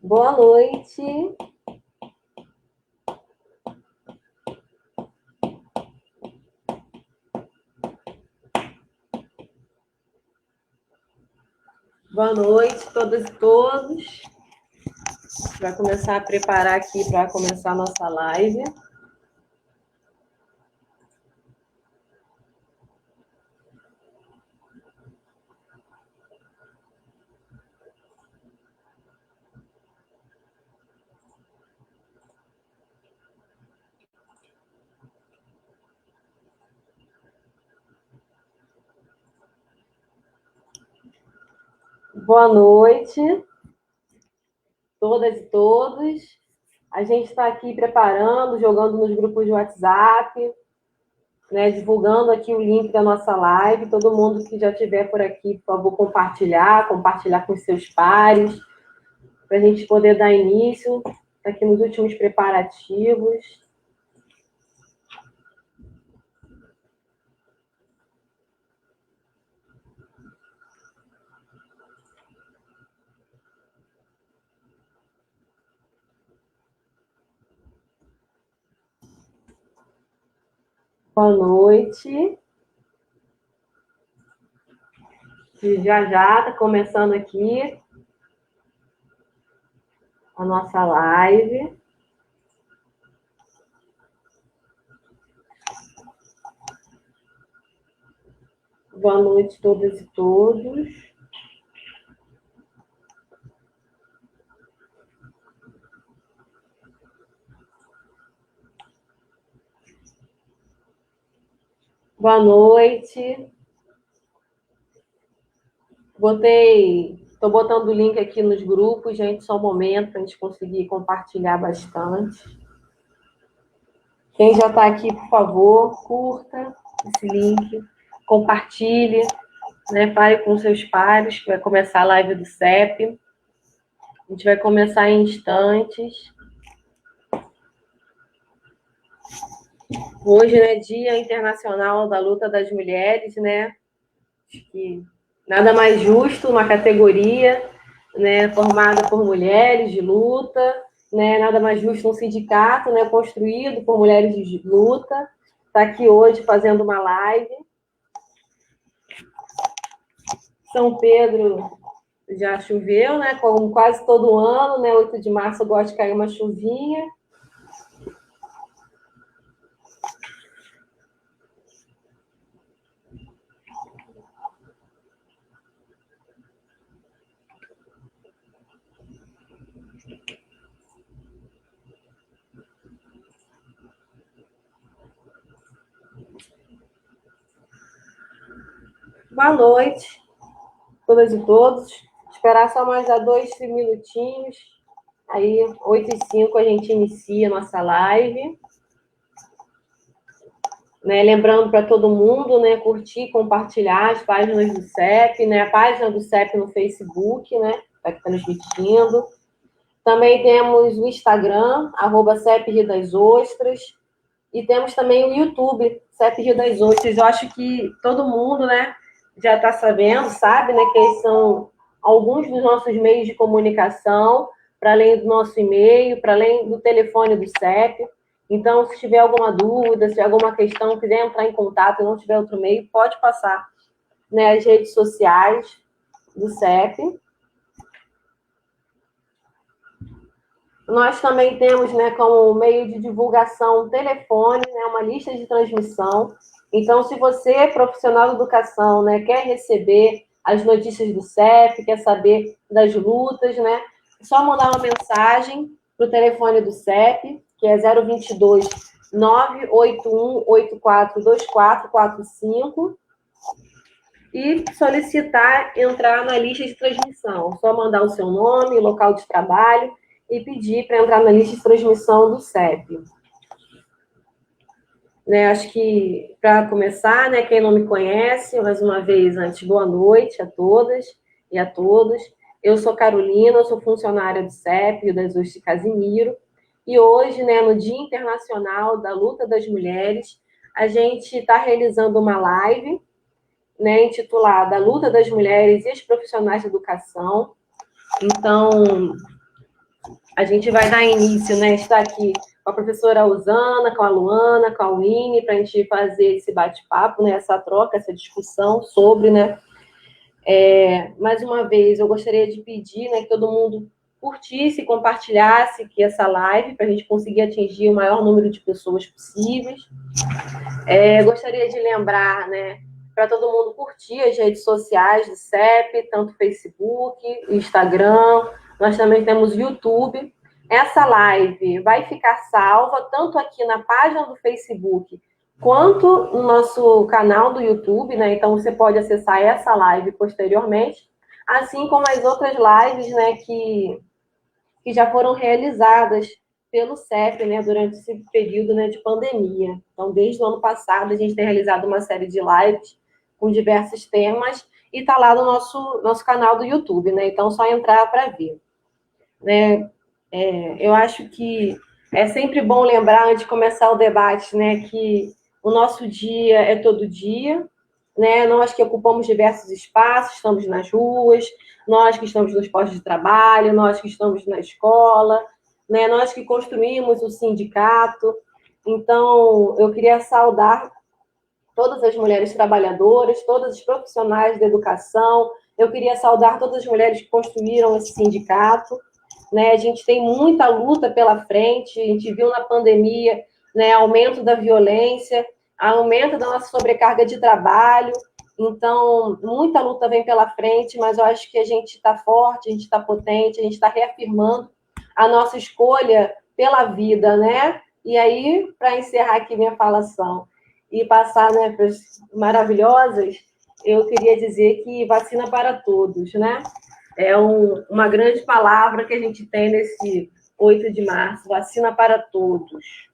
Boa noite. Boa noite, todas e todos. A gente vai começar a preparar aqui para começar a nossa live. Boa noite, todas e todos. A gente está aqui preparando, jogando nos grupos de WhatsApp, né, divulgando aqui o link da nossa live. Todo mundo que já estiver por aqui, por favor, compartilhar com os seus pares, para a gente poder dar início aqui nos últimos preparativos. Boa noite. E já está começando aqui a nossa live. Boa noite, todas e todos. Boa noite. Estou botando o link aqui nos grupos, gente, só um momento para a gente conseguir compartilhar bastante. Quem já está aqui, por favor, curta esse link, compartilhe, né? Fale com seus pares, que vai começar a live do CEP. A gente vai começar em instantes. Hoje, né, Dia Internacional da Luta das Mulheres, né? Acho que nada mais justo, uma categoria, né, formada por mulheres de luta, né, nada mais justo um sindicato, né, construído por mulheres de luta, está aqui hoje fazendo uma live. São Pedro já choveu, né, como quase todo ano, né, 8 de março eu gosto de cair uma chuvinha. Boa noite, todas e todos. Esperar só mais 2 minutinhos. Aí, 8h05, a gente inicia a nossa live. Né, lembrando para todo mundo, né, curtir, compartilhar as páginas do CEP, né, a página do CEP no Facebook, né, está transmitindo. Também temos o Instagram, @CEP Rio das Ostras, e temos também o YouTube, CEP Rio das Ostras. Eu acho que todo mundo, né, já está sabendo, sabe, né, que esses são alguns dos nossos meios de comunicação, para além do nosso e-mail, para além do telefone do CEP. Então, se tiver alguma dúvida, se tiver alguma questão, quiser entrar em contato e não tiver outro meio, pode passar, né, as redes sociais do CEP. Nós também temos, né, como meio de divulgação, telefone, né, uma lista de transmissão. Então, se você é profissional de educação, né, quer receber as notícias do CEP, quer saber das lutas, né, é só mandar uma mensagem para o telefone do CEP, que é 022 981 842445, e solicitar entrar na lista de transmissão. Só mandar o seu nome, local de trabalho e pedir para entrar na lista de transmissão do CEP. Né, acho que, para começar, né, quem não me conhece, mais uma vez, antes, boa noite a todas e a todos. Eu sou Carolina, eu sou funcionária do CEP, Rio das Ostras de Casimiro, e hoje, né, no Dia Internacional da Luta das Mulheres, a gente está realizando uma live, né, intitulada A Luta das Mulheres e os Profissionais de Educação. Então, A gente vai dar início, né? Está aqui com a professora Osana, com a Luana, com a Winnie, para a gente fazer esse bate-papo, né? Essa troca, essa discussão sobre, né? Mais uma vez, eu gostaria de pedir, né, que todo mundo curtisse e compartilhasse aqui essa live para a gente conseguir atingir o maior número de pessoas possíveis. Gostaria de lembrar, né, para todo mundo curtir as redes sociais do CEP, tanto Facebook, Instagram, nós também temos YouTube. Essa live vai ficar salva tanto aqui na página do Facebook quanto no nosso canal do YouTube, né? Então você pode acessar essa live posteriormente, assim como as outras lives, né, que já foram realizadas pelo CEP, né, durante esse período, né, de pandemia. Então, desde o ano passado, a gente tem realizado uma série de lives com diversos temas e está lá no nosso canal do YouTube, né? Então, só entrar para ver. Né? Eu acho que é sempre bom lembrar, antes de começar o debate, né, que o nosso dia é todo dia, né? Nós que ocupamos diversos espaços, estamos nas ruas, nós que estamos nos postos de trabalho, nós que estamos na escola, né? Nós que construímos o sindicato. Então, eu queria saudar todas as mulheres trabalhadoras, todas as profissionais da educação. Eu queria saudar todas as mulheres que construíram esse sindicato. Né? A gente tem muita luta pela frente, a gente viu na pandemia, né, aumento da violência, aumento da nossa sobrecarga de trabalho. Então, muita luta vem pela frente, mas eu acho que a gente está forte, a gente está potente, a gente está reafirmando a nossa escolha pela vida, né? E aí, para encerrar aqui minha falação e passar, né, para as maravilhosas, eu queria dizer que vacina para todos, né? É uma grande palavra que a gente tem nesse 8 de março, vacina para todos.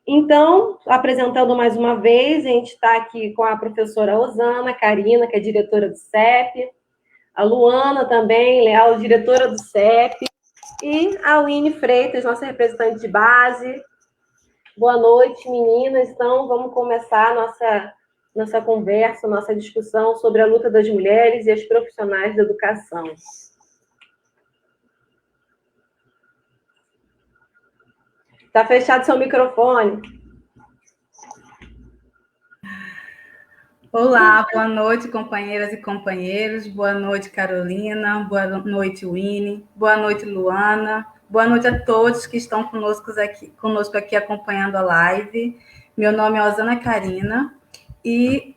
Então, apresentando mais uma vez, a gente está aqui com a professora Osana Karina, que é diretora do CEP, a Luana também, Leal, diretora do CEP, e a Winnie Freitas, nossa representante de base. Boa noite, meninas. Então, vamos começar a nossa conversa, nossa discussão sobre a luta das mulheres e as profissionais da educação. Está fechado seu microfone. Olá, boa noite, companheiras e companheiros. Boa noite, Carolina. Boa noite, Winnie. Boa noite, Luana. Boa noite a todos que estão conosco aqui acompanhando a live. Meu nome é Osana Karina e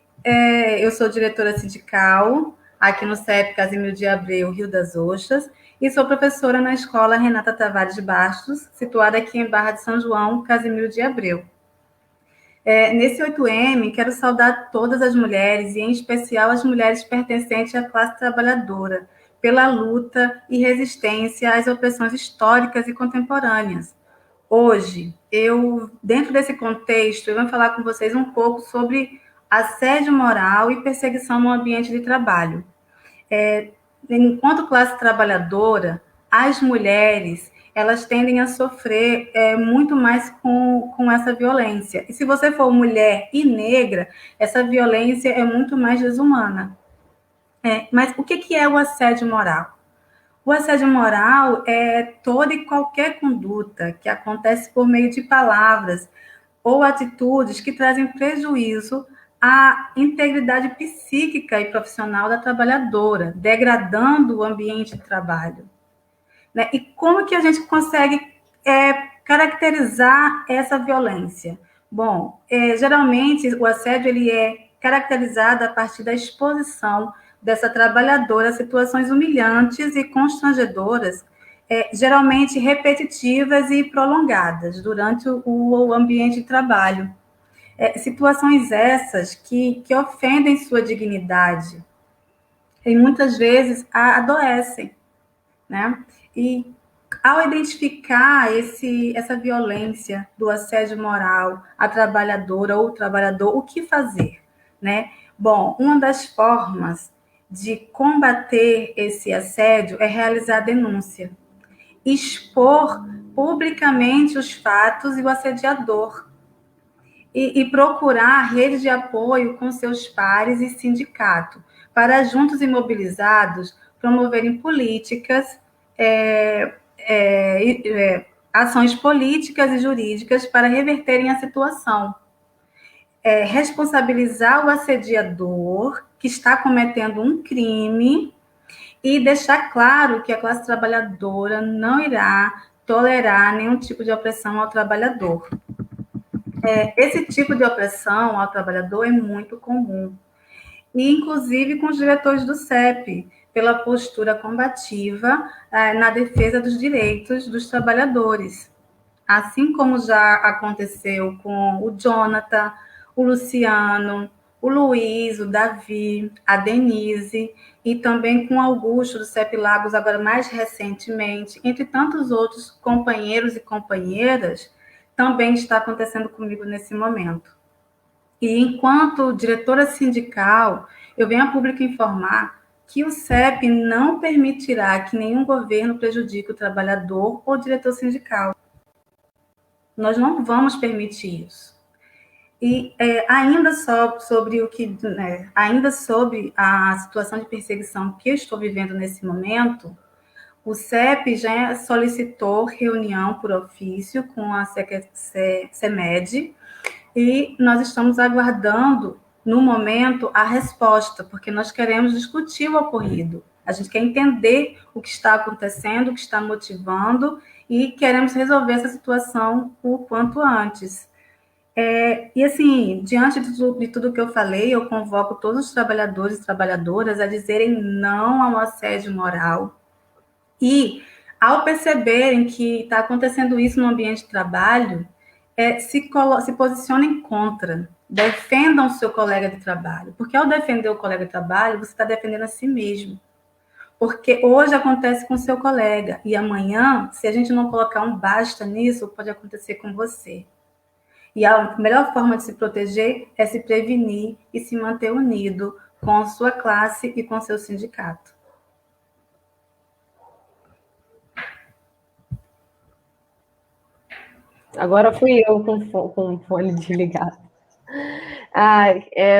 eu sou diretora sindical aqui no CEP Casimiro de Abreu, Rio das Ostras, e sou professora na Escola Renata Tavares de Bastos, situada aqui em Barra de São João, Casimiro de Abreu. Nesse 8M, quero saudar todas as mulheres, e em especial as mulheres pertencentes à classe trabalhadora, pela luta e resistência às opressões históricas e contemporâneas. Hoje, dentro desse contexto, eu vou falar com vocês um pouco sobre assédio moral e perseguição no ambiente de trabalho. Enquanto classe trabalhadora, as mulheres elas tendem a sofrer muito mais com essa violência. E se você for mulher e negra, essa violência é muito mais desumana. Mas o que é o assédio moral? O assédio moral é toda e qualquer conduta que acontece por meio de palavras ou atitudes que trazem prejuízo à integridade psíquica e profissional da trabalhadora, degradando o ambiente de trabalho. Né? E como que a gente consegue caracterizar essa violência? Bom, geralmente o assédio ele é caracterizado a partir da exposição dessa trabalhadora a situações humilhantes e constrangedoras, geralmente repetitivas e prolongadas durante o ambiente de trabalho. Situações essas que ofendem sua dignidade e muitas vezes a adoecem, né? E ao identificar essa violência do assédio moral à trabalhadora ou trabalhador, o que fazer, né? Bom, uma das formas de combater esse assédio é realizar a denúncia, expor publicamente os fatos e o assediador, e procurar rede de apoio com seus pares e sindicato, para juntos e mobilizados promoverem políticas ações políticas e jurídicas para reverterem a situação. Responsabilizar o assediador que está cometendo um crime e deixar claro que a classe trabalhadora não irá tolerar nenhum tipo de opressão ao trabalhador. Esse tipo de opressão ao trabalhador é muito comum, e inclusive com os diretores do CEP, pela postura combativa na defesa dos direitos dos trabalhadores. Assim como já aconteceu com o Jonathan, o Luciano, o Luiz, o Davi, a Denise, e também com o Augusto do CEP Lagos, agora mais recentemente, entre tantos outros companheiros e companheiras, também está acontecendo comigo nesse momento. E enquanto diretora sindical, eu venho a público informar que o CEP não permitirá que nenhum governo prejudique o trabalhador ou diretor sindical. Nós não vamos permitir isso. E ainda sobre a situação de perseguição que eu estou vivendo nesse momento, o CEP já solicitou reunião por ofício com a CEMED e nós estamos aguardando, no momento, a resposta, porque nós queremos discutir o ocorrido. A gente quer entender o que está acontecendo, o que está motivando e queremos resolver essa situação o quanto antes. E assim, diante de tudo que eu falei, eu convoco todos os trabalhadores e trabalhadoras a dizerem não ao assédio moral. E, ao perceberem que está acontecendo isso no ambiente de trabalho, se posicionem contra, defendam o seu colega de trabalho. Porque ao defender o colega de trabalho, você está defendendo a si mesmo. Porque hoje acontece com o seu colega, e amanhã, se a gente não colocar um basta nisso, pode acontecer com você. E a melhor forma de se proteger é se prevenir e se manter unido com a sua classe e com o seu sindicato. Agora fui eu com o fone desligado.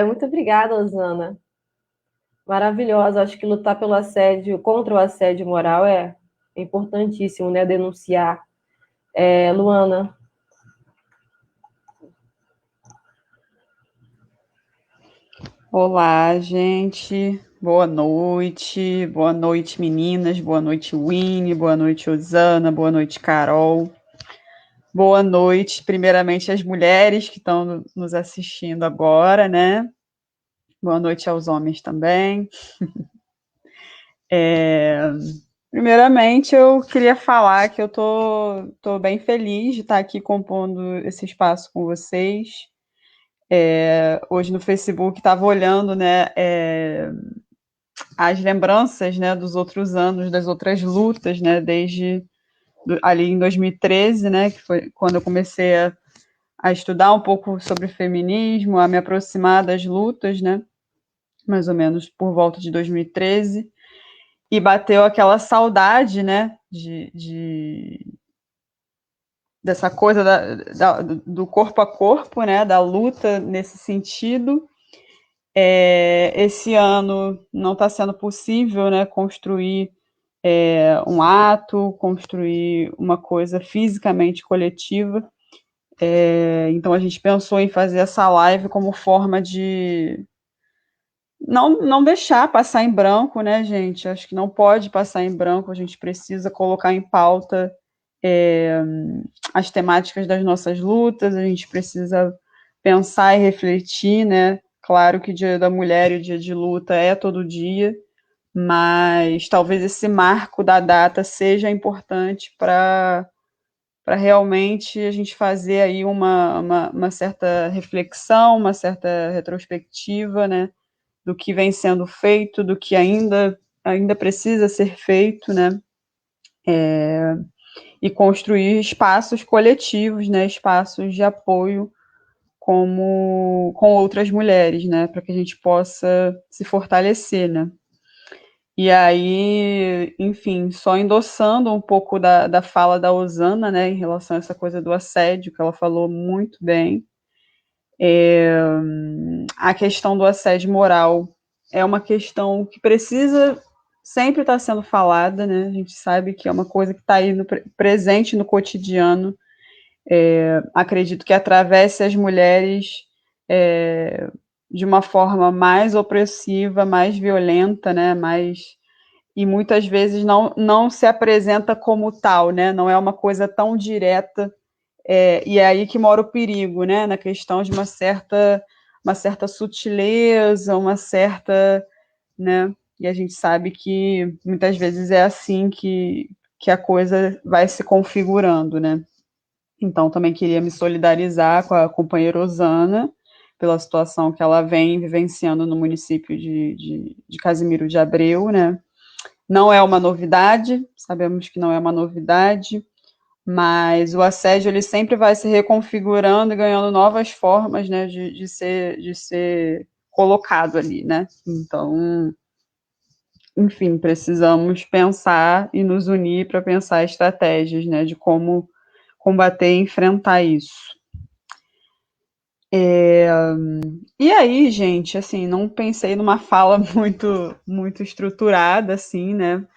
Muito obrigada, Osana. Maravilhosa. Acho que lutar pelo assédio, contra o assédio moral é importantíssimo, né? Denunciar. Luana. Olá, gente. Boa noite. Boa noite, meninas. Boa noite, Winnie. Boa noite, Osana. Boa noite, Carol. Boa noite, primeiramente, às mulheres que estão nos assistindo agora, né? Boa noite aos homens também. Primeiramente, eu queria falar que eu tô bem feliz de estar aqui compondo esse espaço com vocês. Hoje no Facebook estava olhando, né, as lembranças, né, dos outros anos, das outras lutas, né, desde ali em 2013, né, que foi quando eu comecei a estudar um pouco sobre feminismo, a me aproximar das lutas, né, mais ou menos por volta de 2013, e bateu aquela saudade, né, dessa coisa do corpo a corpo, né, da luta nesse sentido. Esse ano não está sendo possível, né, construir um ato, construir uma coisa fisicamente coletiva. Então a gente pensou em fazer essa live como forma de não deixar passar em branco, né, gente? Acho que não pode passar em branco, a gente precisa colocar em pauta as temáticas das nossas lutas, a gente precisa pensar e refletir, né? Claro que o Dia da Mulher e o Dia de Luta é todo dia, mas talvez esse marco da data seja importante para realmente a gente fazer aí uma certa reflexão, uma certa retrospectiva, né, do que vem sendo feito, do que ainda precisa ser feito, né, e construir espaços coletivos, né, espaços de apoio com outras mulheres, né, para que a gente possa se fortalecer, né. E aí, enfim, só endossando um pouco da fala da Osana, né, em relação a essa coisa do assédio, que ela falou muito bem. A questão do assédio moral é uma questão que precisa sempre está sendo falada, né? A gente sabe que é uma coisa que está aí presente no cotidiano. Acredito que atravesse as mulheres de uma forma mais opressiva, mais violenta, né? E muitas vezes não se apresenta como tal, né? Não é uma coisa tão direta. E é aí que mora o perigo, né? Na questão de uma certa sutileza, uma certa, né? E a gente sabe que muitas vezes é assim que a coisa vai se configurando, né? Então, também queria me solidarizar com a companheira Osana pela situação que ela vem vivenciando no município de Casimiro de Abreu, né? Não é uma novidade, sabemos que não é uma novidade, mas o assédio ele sempre vai se reconfigurando e ganhando novas formas, né, de ser colocado ali, né? Então, enfim, precisamos pensar e nos unir para pensar estratégias, né, de como combater e enfrentar isso. E aí, gente, assim, não pensei numa fala muito estruturada, assim, né?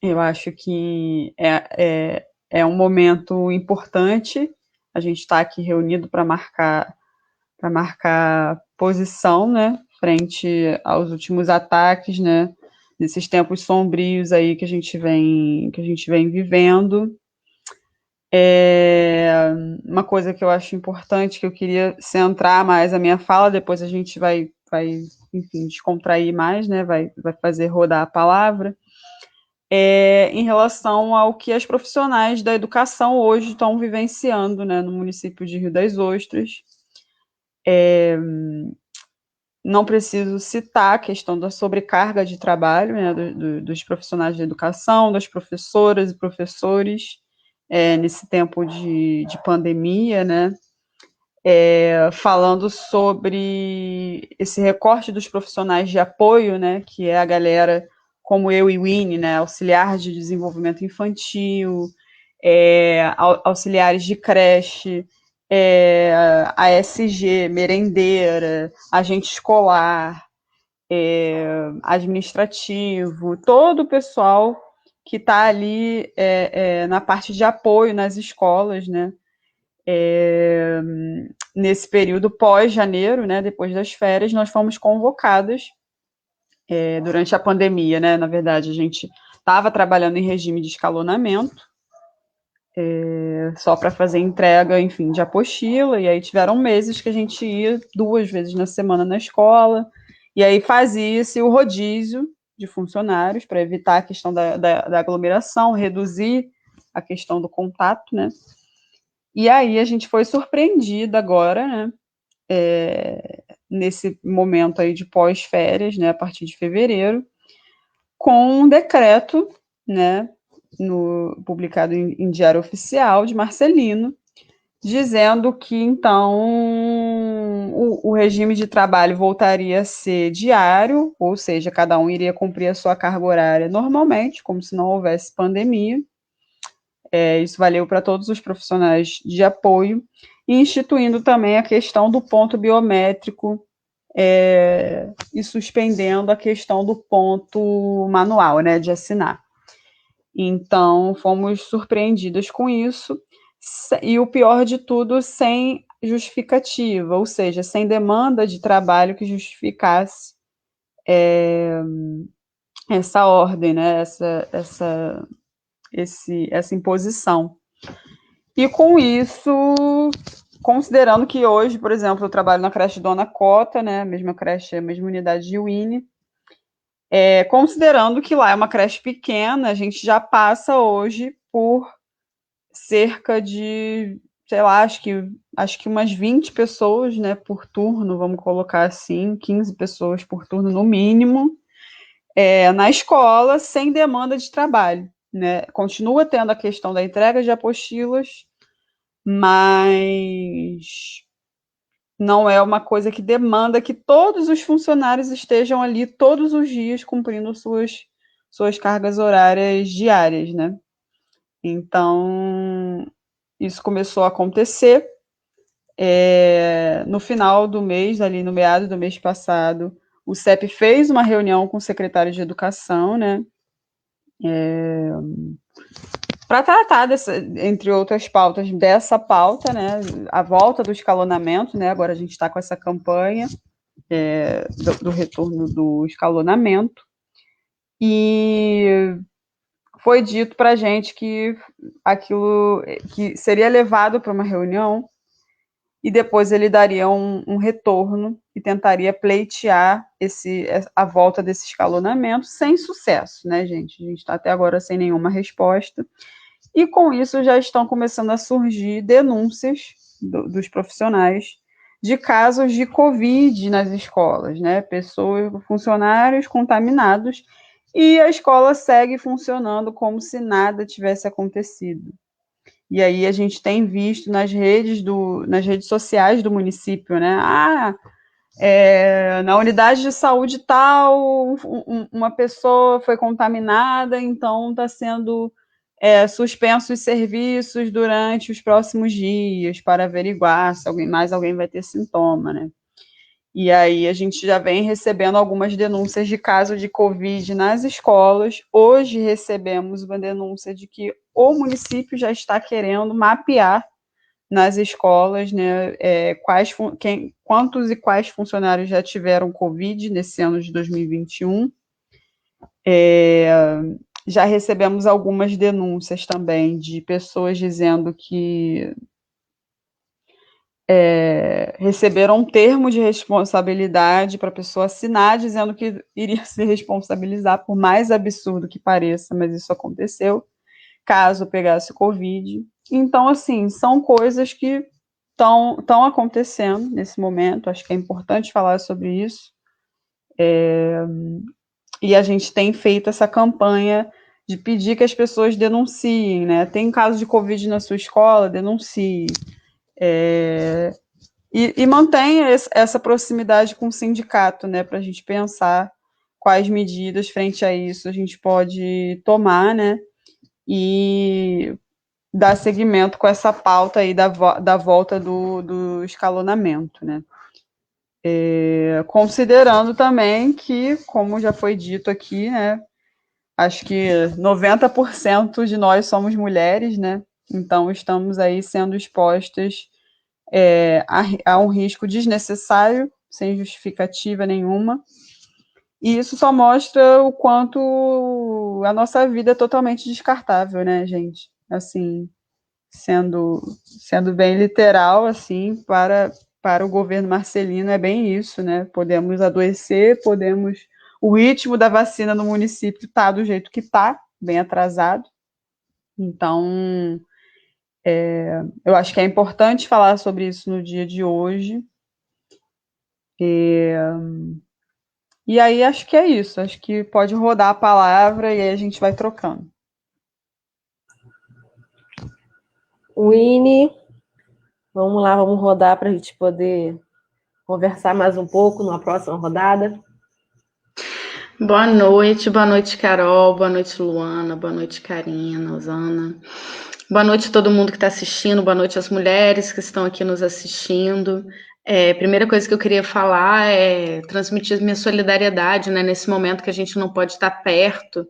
Eu acho que é um momento importante. A gente está aqui reunido para marcar posição, né, frente aos últimos ataques, né, nesses tempos sombrios aí que a gente vem vivendo. Uma coisa que eu acho importante, que eu queria centrar mais a minha fala, depois a gente vai enfim, descontrair mais, né, vai fazer rodar a palavra, em relação ao que as profissionais da educação hoje estão vivenciando, né, no município de Rio das Ostras. Não preciso citar a questão da sobrecarga de trabalho, né, dos profissionais da educação, das professoras e professores, nesse tempo de pandemia, né, falando sobre esse recorte dos profissionais de apoio, né, que é a galera como eu e o Winnie, né, auxiliar de desenvolvimento infantil, auxiliares de creche, ASG, merendeira, agente escolar, administrativo, todo o pessoal que está ali na parte de apoio nas escolas, né? Nesse período pós-janeiro, né, depois das férias, nós fomos convocadas durante a pandemia, né? Na verdade, a gente estava trabalhando em regime de escalonamento, só para fazer entrega, enfim, de apostila, e aí tiveram meses que a gente ia 2 vezes na semana na escola, e aí fazia-se o rodízio de funcionários para evitar a questão da aglomeração, reduzir a questão do contato, né? E aí a gente foi surpreendida agora, né? Nesse momento aí de pós-férias, né? A partir de fevereiro, com um decreto, né? Publicado em Diário Oficial de Marcelino, dizendo que então o regime de trabalho voltaria a ser diário, ou seja, cada um iria cumprir a sua carga horária normalmente, como se não houvesse pandemia. Isso valeu para todos os profissionais de apoio, e instituindo também a questão do ponto biométrico e suspendendo a questão do ponto manual, né, de assinar. Então, fomos surpreendidas com isso, e o pior de tudo, sem justificativa, ou seja, sem demanda de trabalho que justificasse essa ordem, né, essa imposição. E com isso, considerando que hoje, por exemplo, eu trabalho na creche Dona Cota, né, a mesma creche, a mesma unidade de Winnie, considerando que lá é uma creche pequena, a gente já passa hoje por cerca de, sei lá, acho que umas 20 pessoas, né, por turno, vamos colocar assim, 15 pessoas por turno no mínimo, na escola, sem demanda de trabalho, né? Continua tendo a questão da entrega de apostilas, mas não é uma coisa que demanda que todos os funcionários estejam ali todos os dias cumprindo suas cargas horárias diárias, né? Então, isso começou a acontecer. No final do mês, ali no meado do mês passado, o CEP fez uma reunião com o secretário de Educação, né, para tratar, entre outras pautas, dessa pauta, né, a volta do escalonamento, né, agora a gente está com essa campanha do retorno do escalonamento, e foi dito para a gente que aquilo que seria levado para uma reunião e depois ele daria um retorno e tentaria pleitear a volta desse escalonamento sem sucesso, né, gente? A gente está até agora sem nenhuma resposta. E com isso já estão começando a surgir denúncias dos profissionais de casos de Covid nas escolas, né? Pessoas, funcionários contaminados, e a escola segue funcionando como se nada tivesse acontecido. E aí a gente tem visto nas redes sociais do município, né? Na unidade de saúde tal, uma pessoa foi contaminada, então está sendo suspenso os serviços durante os próximos dias para averiguar se mais alguém vai ter sintoma, né? E aí a gente já vem recebendo algumas denúncias de caso de Covid nas escolas. Hoje recebemos uma denúncia de que o município já está querendo mapear nas escolas, né, quantos e quais funcionários já tiveram Covid nesse ano de 2021. Já recebemos algumas denúncias também de pessoas dizendo que receberam um termo de responsabilidade para a pessoa assinar, dizendo que iria se responsabilizar, por mais absurdo que pareça, mas isso aconteceu, caso pegasse Covid. Então, assim, são coisas que estão acontecendo nesse momento, acho que é importante falar sobre isso, e a gente tem feito essa campanha de pedir que as pessoas denunciem, né? Tem caso de Covid na sua escola, denuncie. E mantenha essa proximidade com o sindicato, né, para a gente pensar quais medidas frente a isso a gente pode tomar, né, e dar seguimento com essa pauta aí da volta do escalonamento, né. Considerando também que, como já foi dito aqui, né, acho que 90% de nós somos mulheres, né, então estamos aí sendo expostas a um risco desnecessário, sem justificativa nenhuma, e isso só mostra o quanto a nossa vida é totalmente descartável, né, gente? Assim, sendo bem literal, assim, para o governo Marcelino é bem isso, né? Podemos adoecer, o ritmo da vacina no município está do jeito que está, bem atrasado, então eu acho que é importante falar sobre isso no dia de hoje. E aí acho que é isso. Acho que pode rodar a palavra e aí a gente vai trocando. Winnie, vamos lá, vamos rodar para a gente poder conversar mais um pouco numa próxima rodada. Boa noite, Carol, boa noite, Luana, boa noite, Karina, Osana. Boa noite a todo mundo que está assistindo, boa noite às mulheres que estão aqui nos assistindo. Primeira coisa que eu queria falar é transmitir minha solidariedade, né, nesse momento que a gente não pode estar perto.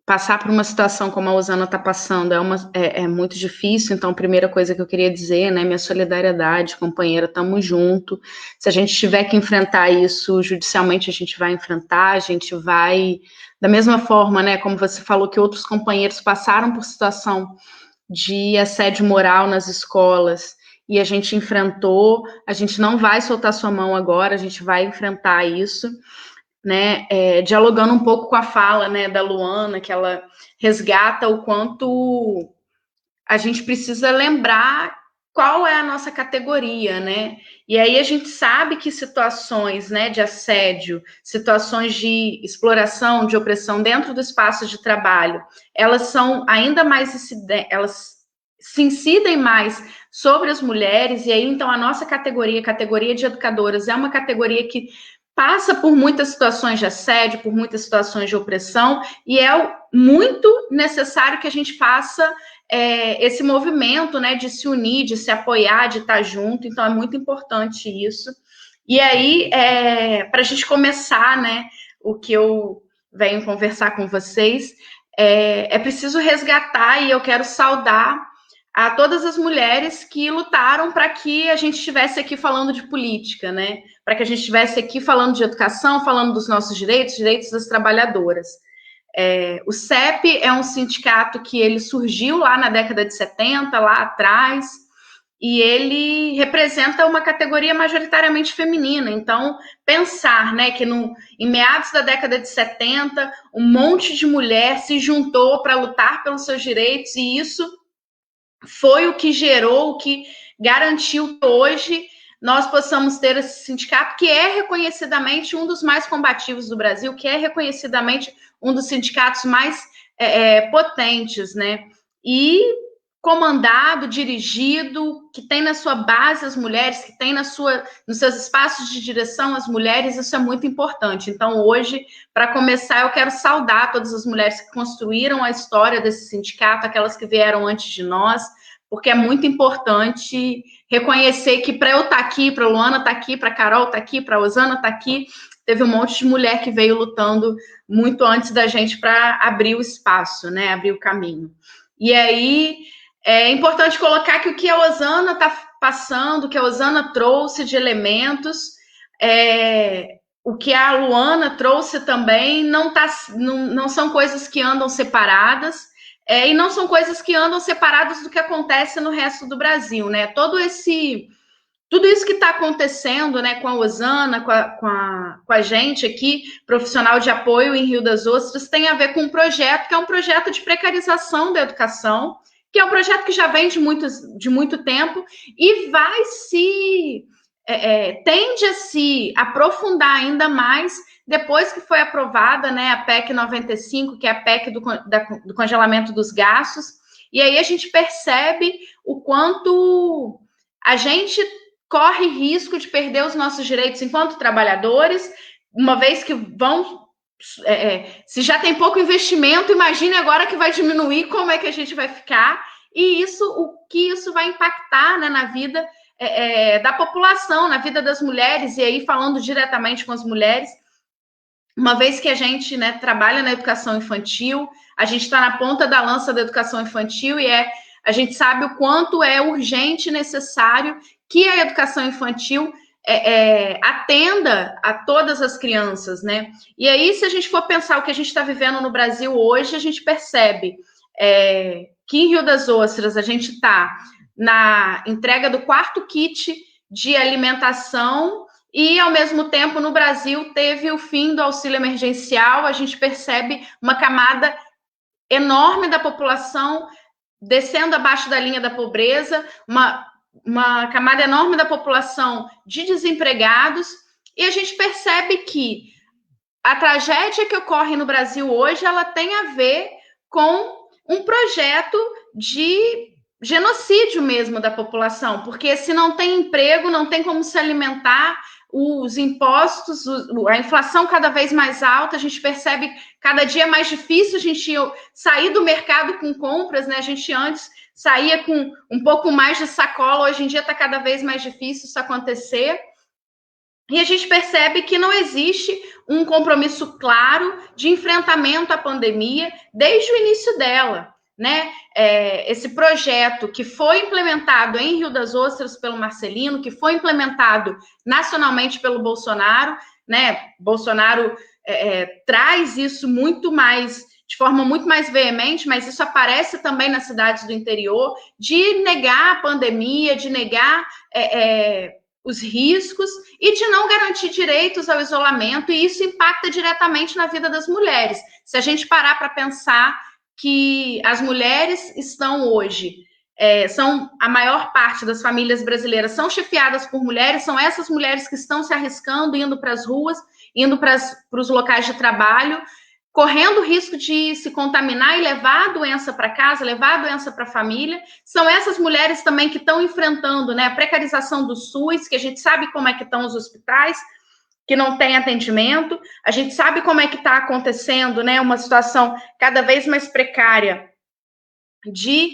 Passar por uma situação como a Osana está passando é muito difícil, então a primeira coisa que eu queria dizer, né, minha solidariedade, companheira, estamos juntos. Se a gente tiver que enfrentar isso judicialmente, a gente vai enfrentar, a gente vai, da mesma forma, né, como você falou que outros companheiros passaram por situação de assédio moral nas escolas e a gente enfrentou, a gente não vai soltar sua mão agora, a gente vai enfrentar isso. Né, dialogando um pouco com a fala, né, da Luana, que ela resgata o quanto a gente precisa lembrar qual é a nossa categoria, né? E aí a gente sabe que situações, né, de assédio, situações de exploração, de opressão dentro do espaço de trabalho, elas são ainda mais elas se incidem mais sobre as mulheres, e aí então a nossa categoria de educadoras, é uma categoria que passa por muitas situações de assédio, por muitas situações de opressão, e é muito necessário que a gente faça esse movimento, né, de se unir, de se apoiar, de estar junto, então é muito importante isso. E aí, para a gente começar, né, o que eu venho conversar com vocês, é preciso resgatar, e eu quero saudar a todas as mulheres que lutaram para que a gente estivesse aqui falando de política, né? Para que a gente estivesse aqui falando de educação, falando dos nossos direitos, direitos das trabalhadoras. O CEP é um sindicato que ele surgiu lá na década de 70, lá atrás, e ele representa uma categoria majoritariamente feminina. Então, pensar, né, que em meados da década de 70, um monte de mulher se juntou para lutar pelos seus direitos, e isso foi o que gerou, o que garantiu que hoje nós possamos ter esse sindicato, que é reconhecidamente um dos mais combativos do Brasil, que é reconhecidamente um dos sindicatos mais potentes, né? E comandado, dirigido, que tem na sua base as mulheres, que tem nos seus espaços de direção as mulheres, isso é muito importante. Então, hoje, para começar, eu quero saudar todas as mulheres que construíram a história desse sindicato, aquelas que vieram antes de nós, porque é muito importante reconhecer que para eu estar aqui, para a Luana estar aqui, para a Carol estar aqui, para a Osana estar aqui, teve um monte de mulher que veio lutando muito antes da gente para abrir o espaço, né, abrir o caminho. E aí, é importante colocar que o que a Osana está passando, o que a Osana trouxe de elementos, o que a Luana trouxe também, não são coisas que andam separadas, e não são coisas que andam separadas do que acontece no resto do Brasil, né? Tudo isso que está acontecendo, né, com a Osana, com a gente aqui, profissional de apoio em Rio das Ostras, tem a ver com um projeto que é um projeto de precarização da educação, que é um projeto que já vem de muito tempo e tende a se aprofundar ainda mais depois que foi aprovada, né, a PEC 95, que é a PEC do congelamento dos gastos. E aí a gente percebe o quanto a gente corre risco de perder os nossos direitos enquanto trabalhadores, uma vez que se já tem pouco investimento, imagine agora que vai diminuir, como é que a gente vai ficar, e o que isso vai impactar, né, na vida da população, na vida das mulheres, e aí falando diretamente com as mulheres, uma vez que a gente, né, trabalha na educação infantil, a gente está na ponta da lança da educação infantil e a gente sabe o quanto é urgente e necessário que a educação infantil atenda a todas as crianças, né? E aí, se a gente for pensar o que a gente está vivendo no Brasil hoje, a gente percebe que em Rio das Ostras a gente está na entrega do 4º kit de alimentação e, ao mesmo tempo, no Brasil teve o fim do auxílio emergencial. A gente percebe uma camada enorme da população descendo abaixo da linha da pobreza, uma camada enorme da população de desempregados, e a gente percebe que a tragédia que ocorre no Brasil hoje, ela tem a ver com um projeto de genocídio mesmo da população, porque se não tem emprego, não tem como se alimentar, os impostos, a inflação cada vez mais alta, a gente percebe cada dia mais difícil a gente sair do mercado com compras, né? A gente antes saía com um pouco mais de sacola, hoje em dia está cada vez mais difícil isso acontecer. E a gente percebe que não existe um compromisso claro de enfrentamento à pandemia desde o início dela, né? Esse projeto que foi implementado em Rio das Ostras pelo Marcelino, que foi implementado nacionalmente pelo Bolsonaro, né? Bolsonaro traz isso de forma muito mais veemente, mas isso aparece também nas cidades do interior, de negar a pandemia, de negar os riscos e de não garantir direitos ao isolamento, e isso impacta diretamente na vida das mulheres. Se a gente parar para pensar que as mulheres estão hoje, são a maior parte das famílias brasileiras são chefiadas por mulheres, são essas mulheres que estão se arriscando, indo para as ruas, indo para os locais de trabalho, correndo o risco de se contaminar e levar a doença para casa, levar a doença para a família. São essas mulheres também que estão enfrentando, né, a precarização do SUS, que a gente sabe como é que estão os hospitais, que não tem atendimento, a gente sabe como é que está acontecendo, né, uma situação cada vez mais precária de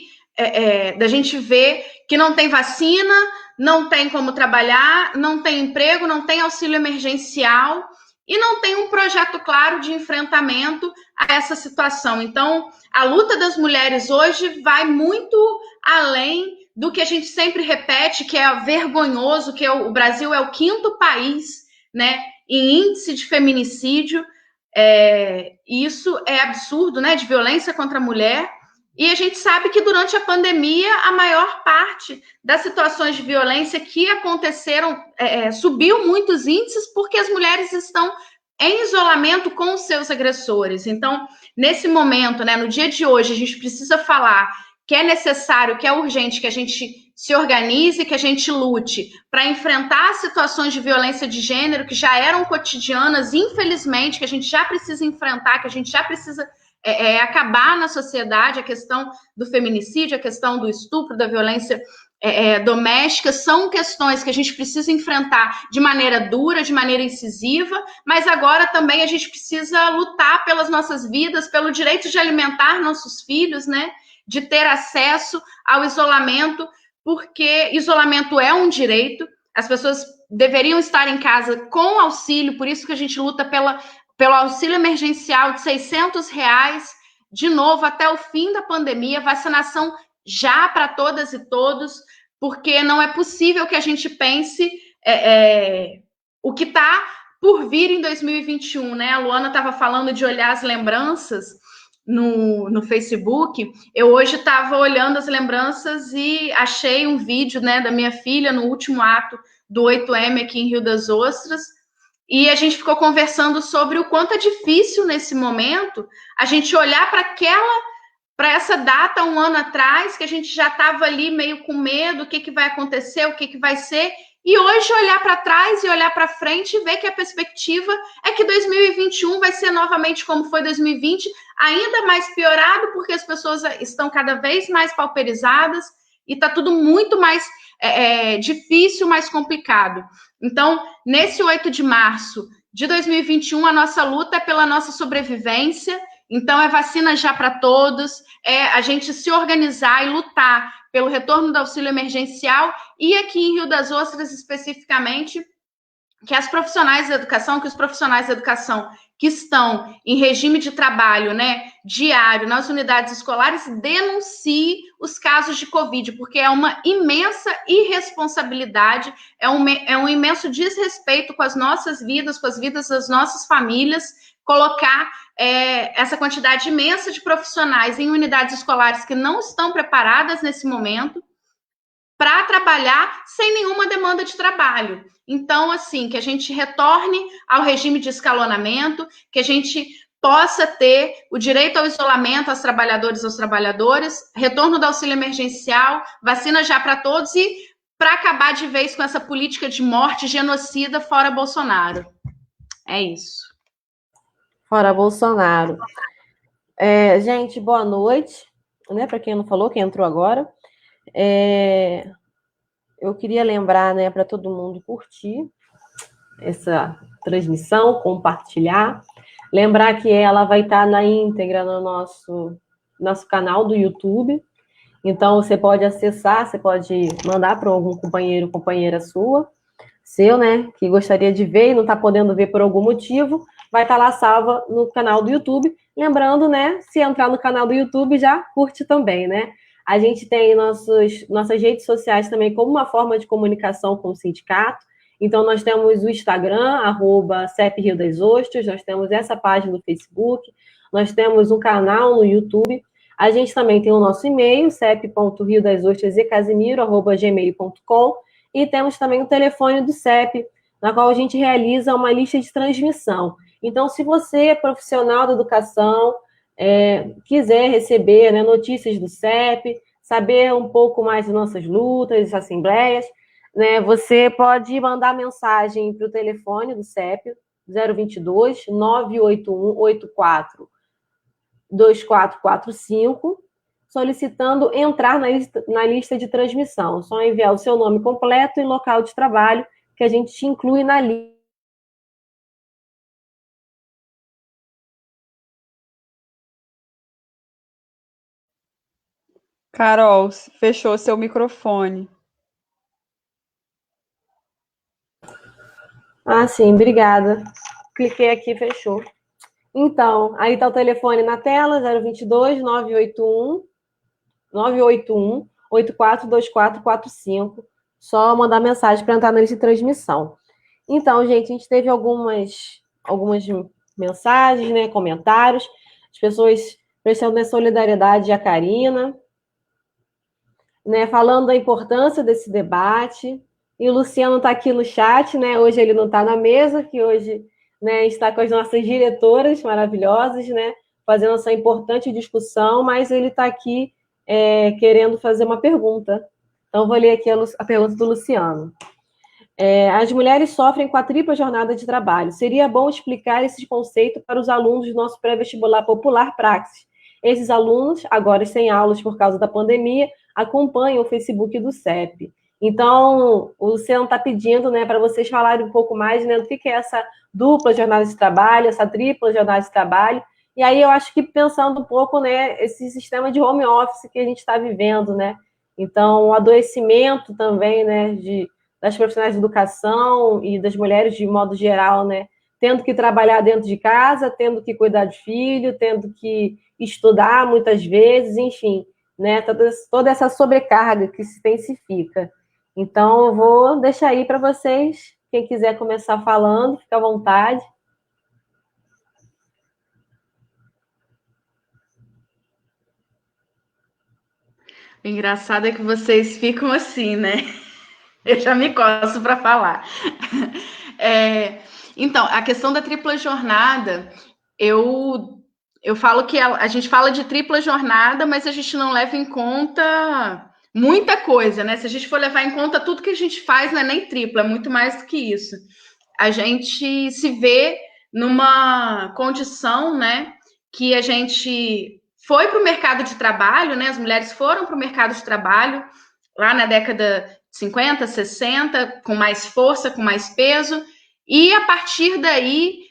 da gente ver que não tem vacina, não tem como trabalhar, não tem emprego, não tem auxílio emergencial e não tem um projeto claro de enfrentamento a essa situação. Então, a luta das mulheres hoje vai muito além do que a gente sempre repete, que é vergonhoso, que o Brasil é o 5º país, né, em índice de feminicídio. Isso é absurdo, né, de violência contra a mulher. E a gente sabe que durante a pandemia, a maior parte das situações de violência que aconteceram subiu muitos índices porque as mulheres estão em isolamento com os seus agressores. Então, nesse momento, né, no dia de hoje, a gente precisa falar que é necessário, que é urgente que a gente se organize, que a gente lute para enfrentar situações de violência de gênero que já eram cotidianas, infelizmente, que a gente já precisa enfrentar, que a gente já precisa acabar na sociedade. A questão do feminicídio, a questão do estupro, da violência doméstica, são questões que a gente precisa enfrentar de maneira dura, de maneira incisiva, mas agora também a gente precisa lutar pelas nossas vidas, pelo direito de alimentar nossos filhos, né? De ter acesso ao isolamento, porque isolamento é um direito, as pessoas deveriam estar em casa com auxílio, por isso que a gente luta pelo auxílio emergencial de R$600, de novo, até o fim da pandemia, vacinação já para todas e todos, porque não é possível que a gente pense o que está por vir em 2021, né? A Luana estava falando de olhar as lembranças no Facebook. Eu hoje estava olhando as lembranças e achei um vídeo, né, da minha filha no último ato do 8M aqui em Rio das Ostras, e a gente ficou conversando sobre o quanto é difícil nesse momento a gente olhar para essa data 1 ano atrás, que a gente já estava ali meio com medo, o que vai acontecer, o que vai ser, e hoje olhar para trás e olhar para frente e ver que a perspectiva é que 2021 vai ser novamente como foi 2020, ainda mais piorado, porque as pessoas estão cada vez mais pauperizadas e está tudo muito mais difícil, mais complicado. Então, nesse 8 de março de 2021, a nossa luta é pela nossa sobrevivência. Então, é vacina já para todos, é a gente se organizar e lutar pelo retorno do auxílio emergencial e aqui em Rio das Ostras, especificamente, que os profissionais da educação que estão em regime de trabalho, né, diário nas unidades escolares, denunciem os casos de Covid, porque é uma imensa irresponsabilidade, é um imenso desrespeito com as nossas vidas, com as vidas das nossas famílias, colocar essa quantidade imensa de profissionais em unidades escolares que não estão preparadas nesse momento para trabalhar sem nenhuma demanda de trabalho. Então, assim, que a gente retorne ao regime de escalonamento, que a gente possa ter o direito ao isolamento aos trabalhadoras, retorno do auxílio emergencial, vacina já para todos e para acabar de vez com essa política de morte genocida fora Bolsonaro. É isso. Fora Bolsonaro. Gente, boa noite, né? Para quem não falou, quem entrou agora. Eu queria lembrar, né, para todo mundo curtir essa transmissão, compartilhar. Lembrar que ela vai estar na íntegra no nosso canal do YouTube. Então, você pode acessar, você pode mandar para algum companheiro, companheira seu, né, que gostaria de ver e não está podendo ver por algum motivo, vai estar lá salva no canal do YouTube. Lembrando, né, se entrar no canal do YouTube, já curte também, né? A gente tem nossas redes sociais também como uma forma de comunicação com o sindicato. Então, nós temos o Instagram, @CEP Rio das Ostras, nós temos essa página no Facebook, nós temos um canal no YouTube. A gente também tem o nosso e-mail, cep.riodasostrascasimiro@gmail.com, e temos também o telefone do CEP, na qual a gente realiza uma lista de transmissão. Então, se você é profissional da educação, quiser receber, né, notícias do CEP, saber um pouco mais das nossas lutas, assembleias, né, você pode mandar mensagem para o telefone do CEP, 022 981 84 2445, solicitando entrar na lista de transmissão. Só enviar o seu nome completo e local de trabalho, que a gente te inclui na lista. Carol, fechou seu microfone. Ah, sim, obrigada. Cliquei aqui, fechou. Então, aí está o telefone na tela, 022 981 842445. Só mandar mensagem para entrar na lista de transmissão. Então, gente, a gente teve algumas mensagens, né, comentários, as pessoas prestando solidariedade à Karina, né, falando da importância desse debate. E o Luciano está aqui no chat, né? Hoje ele não está na mesa, que hoje, né, está com as nossas diretoras maravilhosas, né? Fazendo essa importante discussão, mas ele está aqui querendo fazer uma pergunta. Então, vou ler aqui a pergunta do Luciano. As mulheres sofrem com a tripla jornada de trabalho. Seria bom explicar esse conceito para os alunos do nosso pré-vestibular popular Praxis. Esses alunos, agora sem aulas por causa da pandemia, acompanham o Facebook do CEP. Então, o Luciano está pedindo, né, para vocês falarem um pouco mais, né, do que é essa dupla jornada de trabalho, essa tripla jornada de trabalho. E aí eu acho que pensando um pouco, né, esse sistema de home office que a gente está vivendo, né? Então, o adoecimento também, né, das profissionais de educação e das mulheres de modo geral, né, tendo que trabalhar dentro de casa, tendo que cuidar de filho, tendo que estudar muitas vezes, enfim, né, toda essa sobrecarga que se intensifica. Então, eu vou deixar aí para vocês, quem quiser começar falando, fica à vontade. O engraçado é que vocês ficam assim, né? Eu já me coço para falar. Então, a questão da tripla jornada, eu falo que a gente fala de tripla jornada, mas a gente não leva em conta muita coisa, né? Se a gente for levar em conta tudo que a gente faz, não é nem tripla, é muito mais do que isso. A gente se vê numa condição, né, que a gente foi para o mercado de trabalho, né? As mulheres foram para o mercado de trabalho lá na década de 50, 60, com mais força, com mais peso, e a partir daí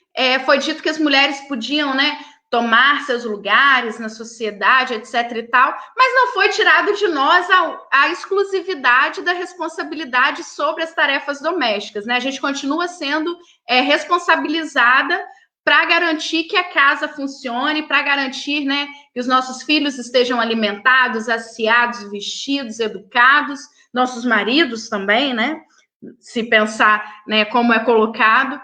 foi dito que as mulheres podiam, né, tomar seus lugares na sociedade, etc e tal, mas não foi tirado de nós a exclusividade da responsabilidade sobre as tarefas domésticas, né? A gente continua sendo responsabilizada para garantir que a casa funcione, para garantir, né, que os nossos filhos estejam alimentados, assiados, vestidos, educados, nossos maridos também, né? Se pensar, né, como é colocado.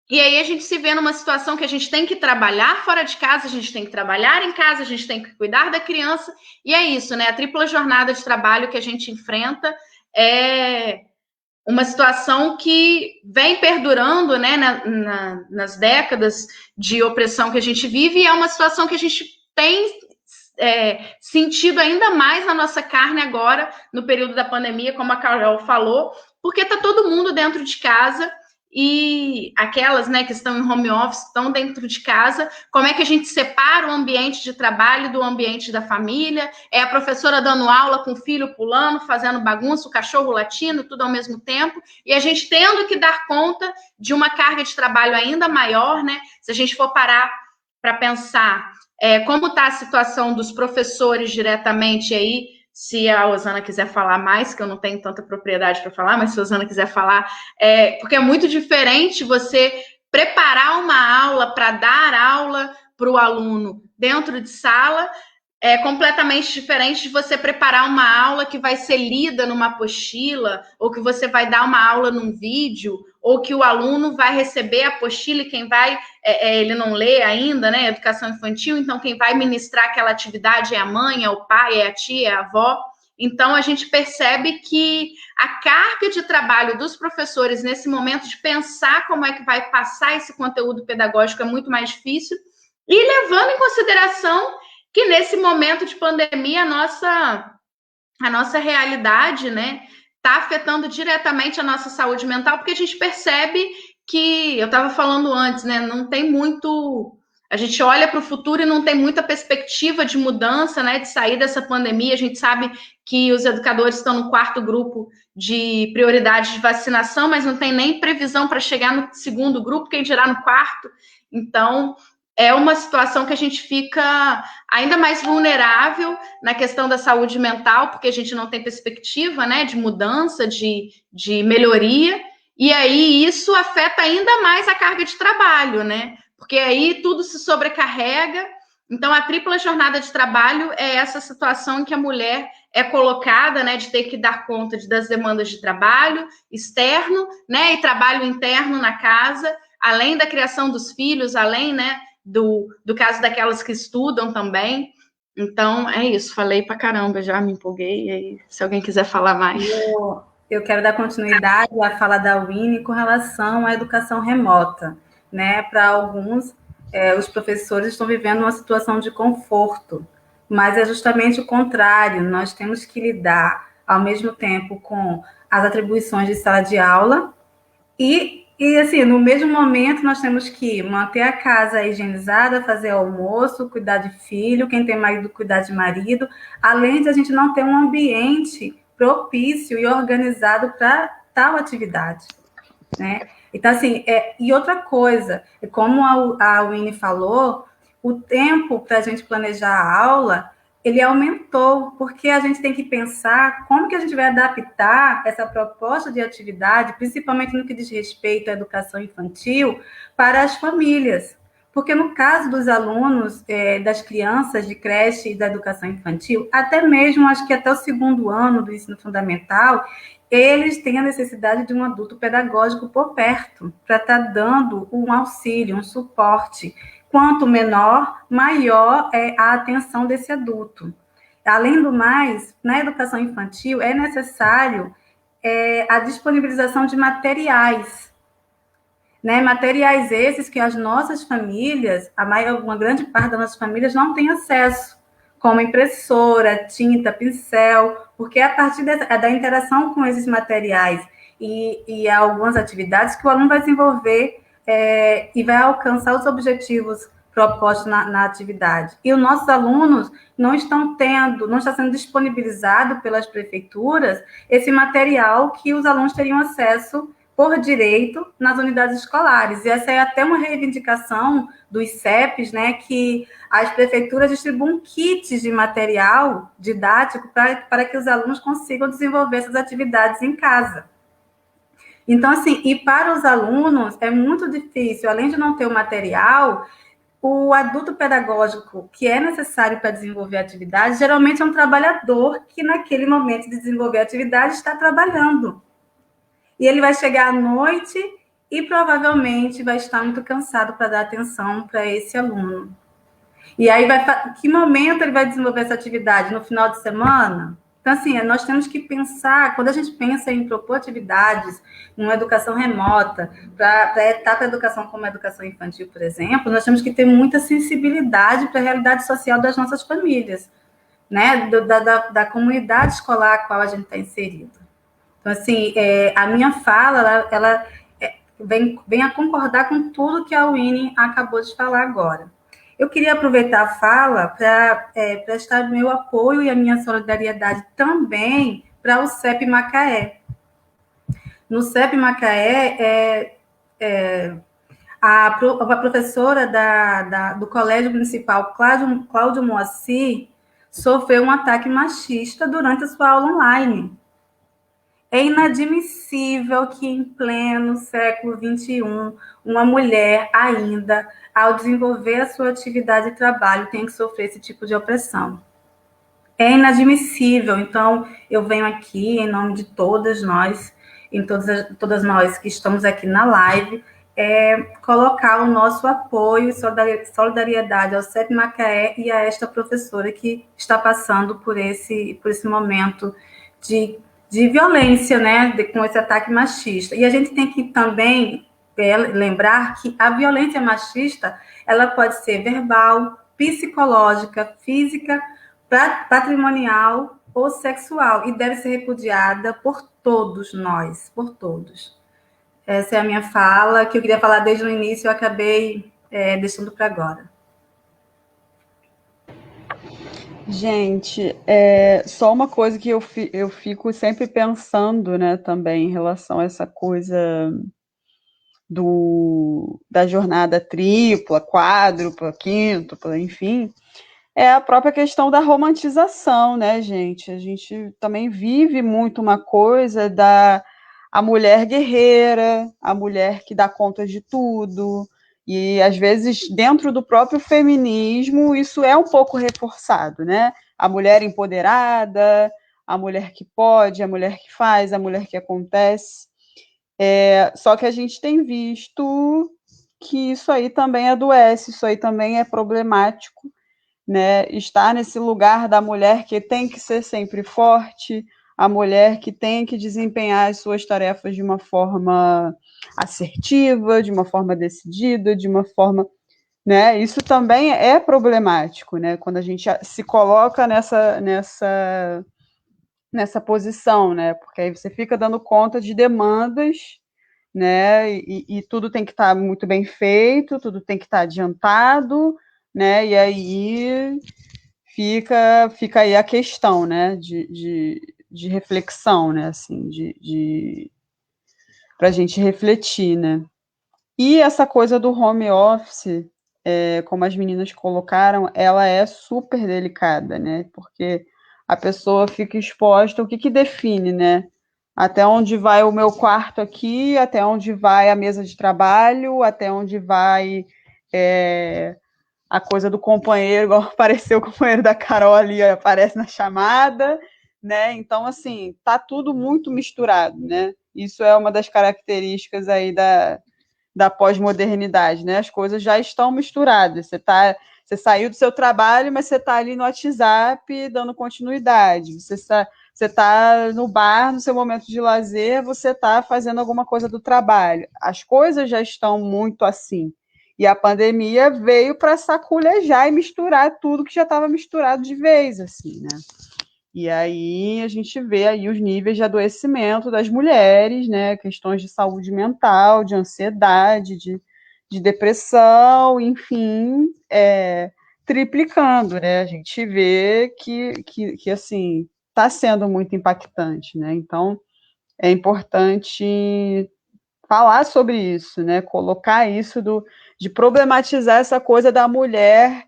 E aí a gente se vê numa situação que a gente tem que trabalhar fora de casa, a gente tem que trabalhar em casa, a gente tem que cuidar da criança, e é isso, né? A tripla jornada de trabalho que a gente enfrenta é uma situação que vem perdurando, né, nas décadas de opressão que a gente vive, e é uma situação que a gente tem sentido ainda mais na nossa carne agora, no período da pandemia, como a Carol falou, porque está todo mundo dentro de casa, e aquelas, né, que estão em home office estão dentro de casa. Como é que a gente separa o ambiente de trabalho do ambiente da família? É a professora dando aula com o filho pulando, fazendo bagunça, o cachorro latindo, tudo ao mesmo tempo, e a gente tendo que dar conta de uma carga de trabalho ainda maior, né? Se a gente for parar para pensar como está a situação dos professores diretamente aí, se a Osana quiser falar mais, que eu não tenho tanta propriedade para falar, mas se a Osana quiser falar, porque é muito diferente você preparar uma aula para dar aula para o aluno dentro de sala, é completamente diferente de você preparar uma aula que vai ser lida numa apostila, ou que você vai dar uma aula num vídeo, ou que o aluno vai receber a apostila e quem vai, ele não lê ainda, né, educação infantil, então quem vai ministrar aquela atividade é a mãe, é o pai, é a tia, é a avó. Então a gente percebe que a carga de trabalho dos professores nesse momento de pensar como é que vai passar esse conteúdo pedagógico é muito mais difícil, e levando em consideração que nesse momento de pandemia a nossa realidade, né, está afetando diretamente a nossa saúde mental, porque a gente percebe que, eu estava falando antes, né, não tem muito, a gente olha para o futuro e não tem muita perspectiva de mudança, né, de sair dessa pandemia. A gente sabe que os educadores estão no 4º grupo de prioridade de vacinação, mas não tem nem previsão para chegar no 2º grupo, quem dirá no 4º. Então, é uma situação que a gente fica ainda mais vulnerável na questão da saúde mental, porque a gente não tem perspectiva, né, de mudança, de melhoria, e aí isso afeta ainda mais a carga de trabalho, né? Porque aí tudo se sobrecarrega. Então, a tripla jornada de trabalho é essa situação em que a mulher é colocada, né, de ter que dar conta das demandas de trabalho externo, né, e trabalho interno na casa, além da criação dos filhos, além, né, do caso daquelas que estudam também. Então, é isso. Falei pra caramba, já me empolguei. E aí, se alguém quiser falar mais. Eu quero dar continuidade à fala da Winnie com relação à educação remota, né? Para alguns, os professores estão vivendo uma situação de conforto, mas é justamente o contrário. Nós temos que lidar, ao mesmo tempo, com as atribuições de sala de aula e assim, no mesmo momento, nós temos que manter a casa higienizada, fazer almoço, cuidar de filho, quem tem marido, cuidar de marido, além de a gente não ter um ambiente propício e organizado para tal atividade, né? Então, assim, e outra coisa, como a Winnie falou, o tempo para a gente planejar a aula, ele aumentou, porque a gente tem que pensar como que a gente vai adaptar essa proposta de atividade, principalmente no que diz respeito à educação infantil, para as famílias. Porque no caso dos alunos, das crianças de creche e da educação infantil, até mesmo, acho que até o segundo ano do ensino fundamental, eles têm a necessidade de um adulto pedagógico por perto, para estar dando um auxílio, um suporte. Quanto menor, maior é a atenção desse adulto. Além do mais, na educação infantil é necessário a disponibilização de materiais, né? Materiais esses que as nossas famílias, uma grande parte das nossas famílias não tem acesso, como impressora, tinta, pincel, porque é a partir da interação com esses materiais e algumas atividades que o aluno vai desenvolver e vai alcançar os objetivos propostos na atividade. E os nossos alunos não está sendo disponibilizado pelas prefeituras esse material que os alunos teriam acesso por direito nas unidades escolares. E essa é até uma reivindicação dos CEPs, né, que as prefeituras distribuam kits de material didático para que os alunos consigam desenvolver essas atividades em casa. Então, assim, e para os alunos é muito difícil, além de não ter o material, o adulto pedagógico que é necessário para desenvolver a atividade, geralmente é um trabalhador que naquele momento de desenvolver a atividade está trabalhando. E ele vai chegar à noite e provavelmente vai estar muito cansado para dar atenção para esse aluno. E aí, que momento ele vai desenvolver essa atividade? No final de semana? Então, assim, nós temos que pensar, quando a gente pensa em propor atividades, numa educação remota, para a etapa da educação como a educação infantil, por exemplo, nós temos que ter muita sensibilidade para a realidade social das nossas famílias, né? Da comunidade escolar a qual a gente está inserido. Então, assim, a minha fala, ela vem a concordar com tudo que a Winnie acabou de falar agora. Eu queria aproveitar a fala para prestar meu apoio e a minha solidariedade também para o CEP Macaé. No CEP Macaé, a professora do Colégio Municipal, Cláudio Moacir, sofreu um ataque machista durante a sua aula online. É inadmissível que, em pleno século XXI, uma mulher ainda, ao desenvolver a sua atividade de trabalho, tenha que sofrer esse tipo de opressão. É inadmissível. Então, eu venho aqui, em nome de todas nós, todas nós que estamos aqui na live, colocar o nosso apoio e solidariedade ao CEP Macaé e a esta professora que está passando por esse momento de violência, né, com esse ataque machista. E a gente tem que também lembrar que a violência machista, ela pode ser verbal, psicológica, física, patrimonial ou sexual, e deve ser repudiada por todos nós, por todos. Essa é a minha fala, que eu queria falar desde o início, eu acabei deixando para agora. Gente, só uma coisa que eu fico sempre pensando, né, também em relação a essa coisa da jornada tripla, quádrupla, quíntupla, enfim, é a própria questão da romantização, né, gente? A gente também vive muito uma coisa da a mulher guerreira, a mulher que dá conta de tudo, e às vezes dentro do próprio feminismo isso é um pouco reforçado, né? A mulher empoderada, a mulher que pode, a mulher que faz, a mulher que acontece. Só que a gente tem visto que isso aí também adoece, isso aí também é problemático, né? Estar nesse lugar da mulher que tem que ser sempre forte, a mulher que tem que desempenhar as suas tarefas de uma forma assertiva, de uma forma decidida, de uma forma, né? Isso também é problemático, né? Quando a gente se coloca nessa posição, né? Porque aí você fica dando conta de demandas, né? E tudo tem que estar muito bem feito, tudo tem que estar adiantado, né? E aí fica aí a questão, né? De reflexão, né? Assim, para a gente refletir, né? E essa coisa do home office, como as meninas colocaram, ela é super delicada, né? Porque a pessoa fica exposta, o que define, né? Até onde vai o meu quarto aqui, até onde vai a mesa de trabalho, até onde vai a coisa do companheiro, igual apareceu o companheiro da Carol ali, aparece na chamada, né? Então, assim, tá tudo muito misturado, né? Isso é uma das características aí da pós-modernidade, né? As coisas já estão misturadas. Você saiu do seu trabalho, mas você está ali no WhatsApp dando continuidade. Você está no bar, no seu momento de lazer, você está fazendo alguma coisa do trabalho. As coisas já estão muito assim. E a pandemia veio para saculejar e misturar tudo que já estava misturado de vez, assim, né? E aí a gente vê aí os níveis de adoecimento das mulheres, né? Questões de saúde mental, de ansiedade, de depressão, enfim, triplicando, né? A gente vê que assim, está sendo muito impactante, né? Então, é importante falar sobre isso, né? Colocar isso de problematizar essa coisa da mulher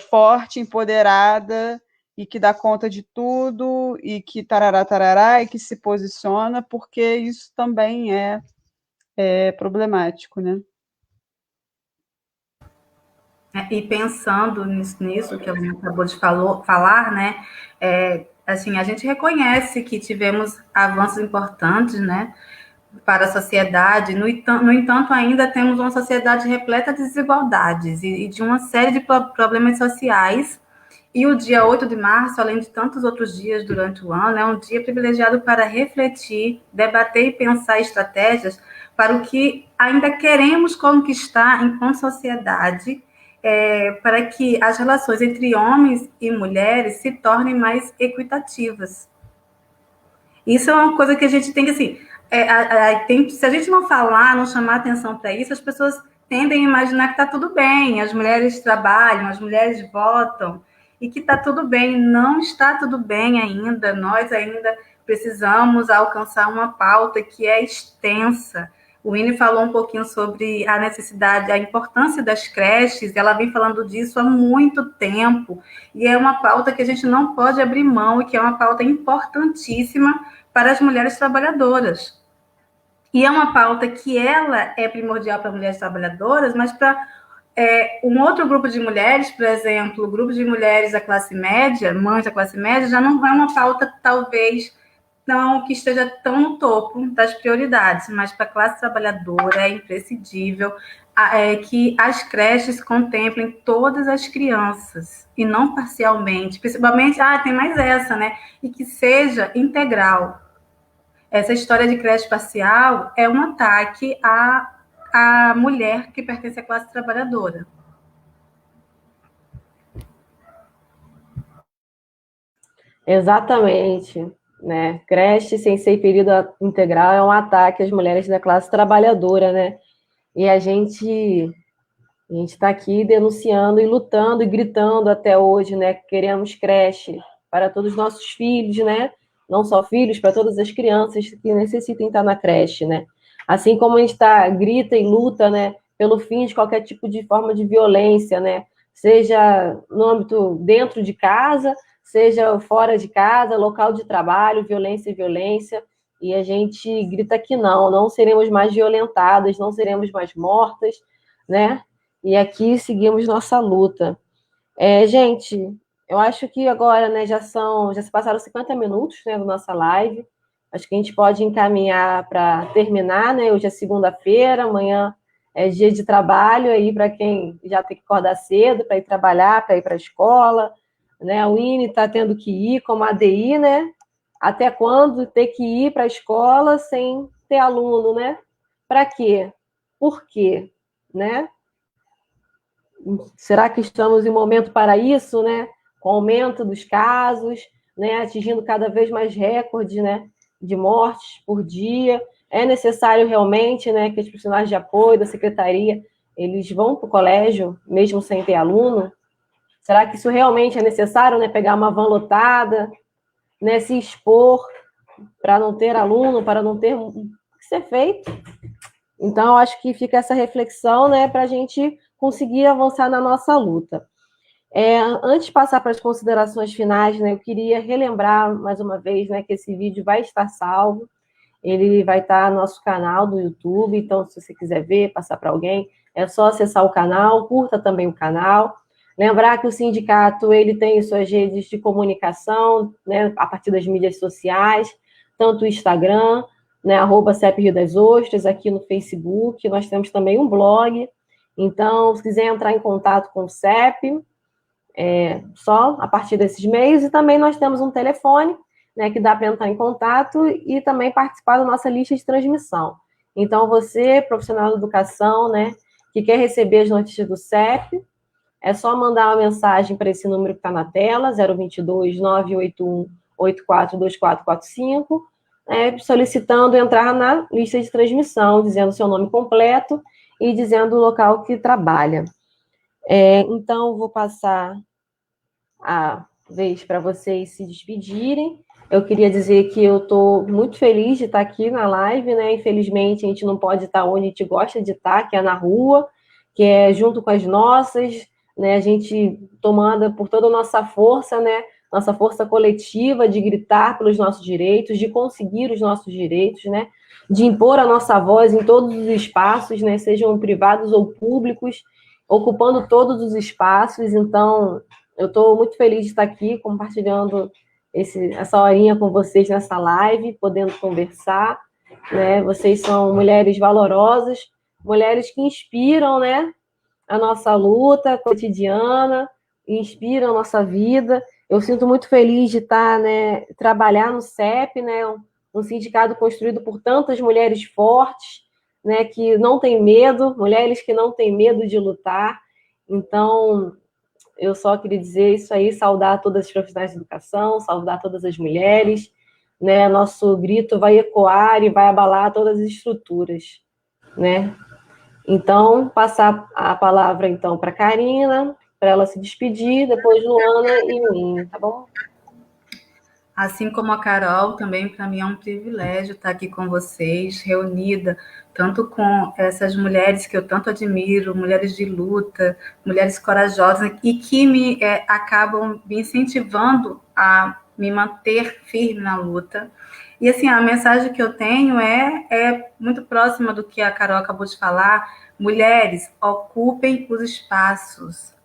forte, empoderada e que dá conta de tudo e que tarará, tarará e que se posiciona, porque isso também é problemático, né? E pensando nisso que a gente acabou de falar, né? Assim, a gente reconhece que tivemos avanços importantes, né? Para a sociedade. No entanto, ainda temos uma sociedade repleta de desigualdades e de uma série de problemas sociais. E o dia 8 de março, além de tantos outros dias durante o ano, é um dia privilegiado para refletir, debater e pensar estratégias para o que ainda queremos conquistar enquanto sociedade, para que as relações entre homens e mulheres se tornem mais equitativas. Isso é uma coisa que a gente tem que, assim, se a gente não falar, não chamar atenção para isso, as pessoas tendem a imaginar que está tudo bem, as mulheres trabalham, as mulheres votam, e que está tudo bem. Não está tudo bem ainda, nós ainda precisamos alcançar uma pauta que é extensa. O Winnie falou um pouquinho sobre a necessidade, a importância das creches, ela vem falando disso há muito tempo, e é uma pauta que a gente não pode abrir mão, e que é uma pauta importantíssima para as mulheres trabalhadoras. E é uma pauta que ela é primordial para mulheres trabalhadoras, mas para um outro grupo de mulheres, por exemplo, o grupo de mulheres da classe média, mães da classe média, já não é uma pauta, talvez, não que esteja tão no topo das prioridades, mas para a classe trabalhadora é imprescindível que as creches contemplem todas as crianças, e não parcialmente, principalmente, tem mais essa, né? E que seja integral. Essa história de creche parcial é um ataque à mulher que pertence à classe trabalhadora. Exatamente, né? Creche sem ser período integral é um ataque às mulheres da classe trabalhadora, né? E a gente está aqui denunciando e lutando e gritando até hoje, né? Queremos creche para todos os nossos filhos, né? Não só filhos, para todas as crianças que necessitem estar na creche, né? Assim como a gente grita e luta, né, pelo fim de qualquer tipo de forma de violência, né, seja no âmbito dentro de casa, seja fora de casa, local de trabalho, violência e violência, e a gente grita que não seremos mais violentadas, não seremos mais mortas, né, e aqui seguimos nossa luta. Gente, eu acho que agora, né, já se passaram 50 minutos, né, da nossa live. Acho que a gente pode encaminhar para terminar, né? Hoje é segunda-feira, amanhã é dia de trabalho aí para quem já tem que acordar cedo para ir trabalhar, para ir para a escola, né? O INE está tendo que ir, como a ADI, né? Até quando ter que ir para a escola sem ter aluno, né? Para quê? Por quê? Né? Será que estamos em momento para isso, né? Com o aumento dos casos, né? Atingindo cada vez mais recordes, né? De mortes por dia. É necessário realmente, né? Que os profissionais de apoio da secretaria eles vão para o colégio, mesmo sem ter aluno? Será que isso realmente é necessário, né? Pegar uma van lotada, né? Se expor para não ter aluno, para não ter o que ser feito? Então, acho que fica essa reflexão, né? Para a gente conseguir avançar na nossa luta. Antes de passar para as considerações finais, né, eu queria relembrar mais uma vez, né, que esse vídeo vai estar salvo, ele vai estar no nosso canal do YouTube, então se você quiser ver, passar para alguém, é só acessar o canal, curta também o canal. Lembrar que o sindicato ele tem suas redes de comunicação, né, a partir das mídias sociais, tanto o Instagram, né, @CEP Rio das Ostras, aqui no Facebook, nós temos também um blog, então se quiser entrar em contato com o CEP, só a partir desses meios, e também nós temos um telefone, né, que dá para entrar em contato e também participar da nossa lista de transmissão. Então, você, profissional de educação, né, que quer receber as notícias do CEP, é só mandar uma mensagem para esse número que está na tela, 022 981 842445, solicitando entrar na lista de transmissão, dizendo seu nome completo e dizendo o local que trabalha. Então, vou passar a vez para vocês se despedirem. Eu queria dizer que eu estou muito feliz de estar aqui na live, né? Infelizmente, a gente não pode estar onde a gente gosta de estar, que é na rua, que é junto com as nossas, né? A gente tomada por toda a nossa força, né? Nossa força coletiva de gritar pelos nossos direitos, de conseguir os nossos direitos, né? De impor a nossa voz em todos os espaços, né? Sejam privados ou públicos, ocupando todos os espaços. Então, eu estou muito feliz de estar aqui compartilhando essa horinha com vocês nessa live, podendo conversar, né? Vocês são mulheres valorosas, mulheres que inspiram, né, a nossa luta cotidiana, inspiram a nossa vida. Eu sinto muito feliz de estar, né, trabalhar no CEP, né, um sindicato construído por tantas mulheres fortes, né, que não têm medo, mulheres que não têm medo de lutar. Então, eu só queria dizer isso aí, saudar todas as profissionais de educação, saudar todas as mulheres, né? Nosso grito vai ecoar e vai abalar todas as estruturas, né? Então, passar a palavra então para a Karina, para ela se despedir, depois Luana e mim, tá bom? Assim como a Carol, também para mim é um privilégio estar aqui com vocês, reunida, tanto com essas mulheres que eu tanto admiro, mulheres de luta, mulheres corajosas, e que acabam me incentivando a me manter firme na luta. E assim, a mensagem que eu tenho é muito próxima do que a Carol acabou de falar. Mulheres, ocupem os espaços.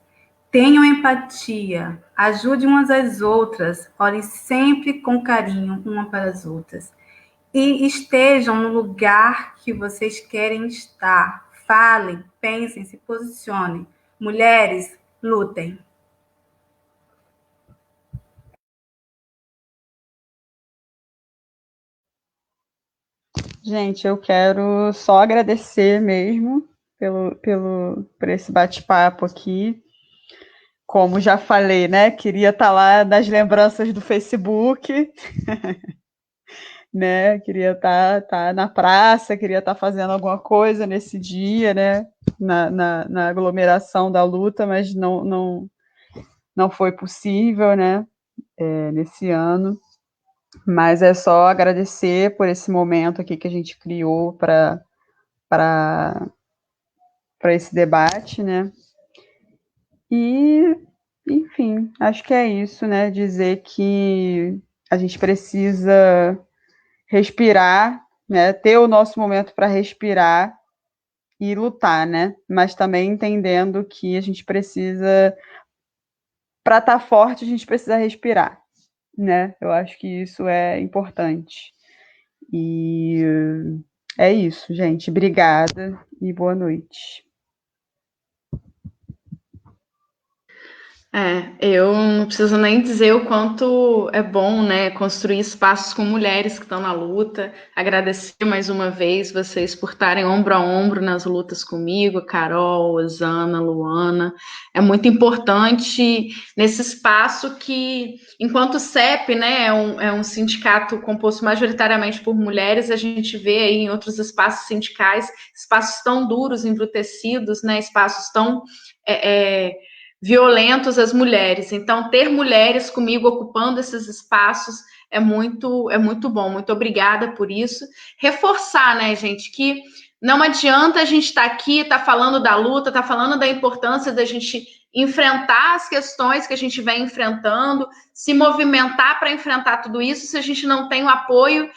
Tenham empatia, ajudem umas às outras, olhem sempre com carinho uma para as outras. E estejam no lugar que vocês querem estar. Falem, pensem, se posicionem. Mulheres, lutem. Gente, eu quero só agradecer mesmo por esse bate-papo aqui. Como já falei, né? Queria estar lá nas lembranças do Facebook, né? Queria estar na praça, queria estar fazendo alguma coisa nesse dia, né? Na aglomeração da luta, mas não foi possível, né? Nesse ano. Mas é só agradecer por esse momento aqui que a gente criou para para esse debate, né? E, enfim, acho que é isso, né? Dizer que a gente precisa respirar, né? Ter o nosso momento para respirar e lutar, né? Mas também entendendo que a gente precisa, para estar forte, a gente precisa respirar, né? Eu acho que isso é importante. E é isso, gente. Obrigada e boa noite. Eu não preciso nem dizer o quanto é bom, né, construir espaços com mulheres que estão na luta. Agradecer mais uma vez vocês por estarem ombro a ombro nas lutas comigo, Carol, Osana, Luana. É muito importante nesse espaço que, enquanto o CEP, né, é um sindicato composto majoritariamente por mulheres, a gente vê aí em outros espaços sindicais, espaços tão duros, embrutecidos, né, espaços tão violentos às mulheres. Então, ter mulheres comigo ocupando esses espaços é muito bom. Muito obrigada por isso. Reforçar, né, gente, que não adianta a gente estar aqui, estar falando da luta, estar falando da importância da gente enfrentar as questões que a gente vem enfrentando, se movimentar para enfrentar tudo isso, se a gente não tem o apoio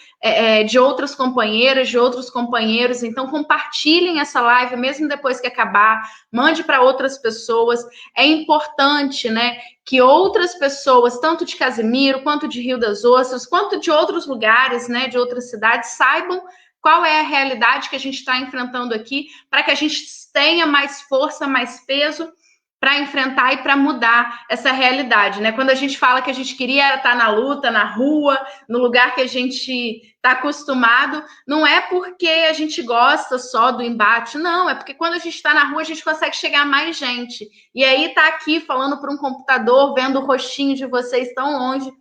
de outras companheiras, de outros companheiros. Então, compartilhem essa live, mesmo depois que acabar, mande para outras pessoas. É importante, né, que outras pessoas, tanto de Casimiro, quanto de Rio das Ostras, quanto de outros lugares, né, de outras cidades, saibam qual é a realidade que a gente está enfrentando aqui, para que a gente tenha mais força, mais peso para enfrentar e para mudar essa realidade, né? Quando a gente fala que a gente queria estar na luta, na rua, no lugar que a gente está acostumado, não é porque a gente gosta só do embate, não, é porque quando a gente está na rua a gente consegue chegar a mais gente. E aí tá aqui falando para um computador, vendo o rostinho de vocês tão longe,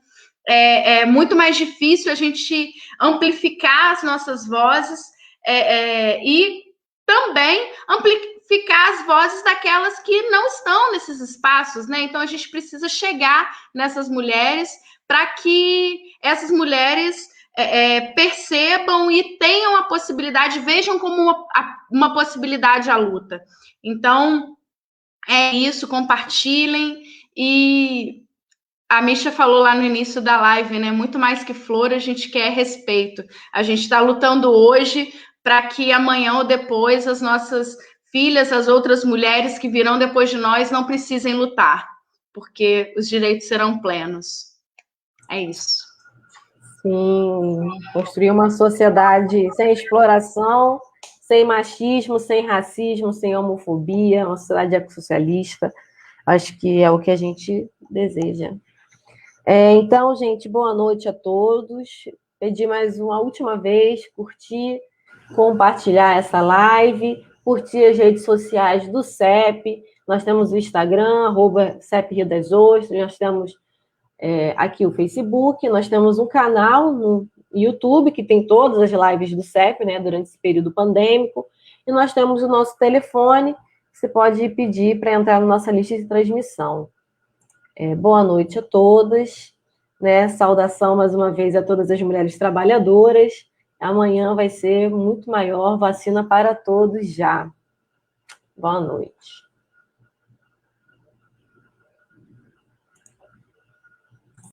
é muito mais difícil a gente amplificar as nossas vozes e também amplificar as vozes daquelas que não estão nesses espaços, né? Então a gente precisa chegar nessas mulheres para que essas mulheres percebam e tenham a possibilidade, vejam como uma possibilidade a luta. Então é isso, compartilhem. E a Misha falou lá no início da live, né? Muito mais que flor, a gente quer respeito. A gente está lutando hoje para que amanhã ou depois as nossas filhas, as outras mulheres que virão depois de nós, não precisem lutar, porque os direitos serão plenos. É isso. Sim, construir uma sociedade sem exploração, sem machismo, sem racismo, sem homofobia, uma sociedade ecossocialista. Acho que é o que a gente deseja. Então, gente, boa noite a todos. Pedir mais uma última vez, curtir, compartilhar essa live, curtir as redes sociais do CEP. Nós temos o Instagram, @CEP Rio das Ostras, nós temos aqui o Facebook, nós temos um canal no YouTube que tem todas as lives do CEP, né, durante esse período pandêmico, e nós temos o nosso telefone, que você pode pedir para entrar na nossa lista de transmissão. Boa noite a todas, né? Saudação mais uma vez a todas as mulheres trabalhadoras. Amanhã vai ser muito maior, vacina para todos já. Boa noite.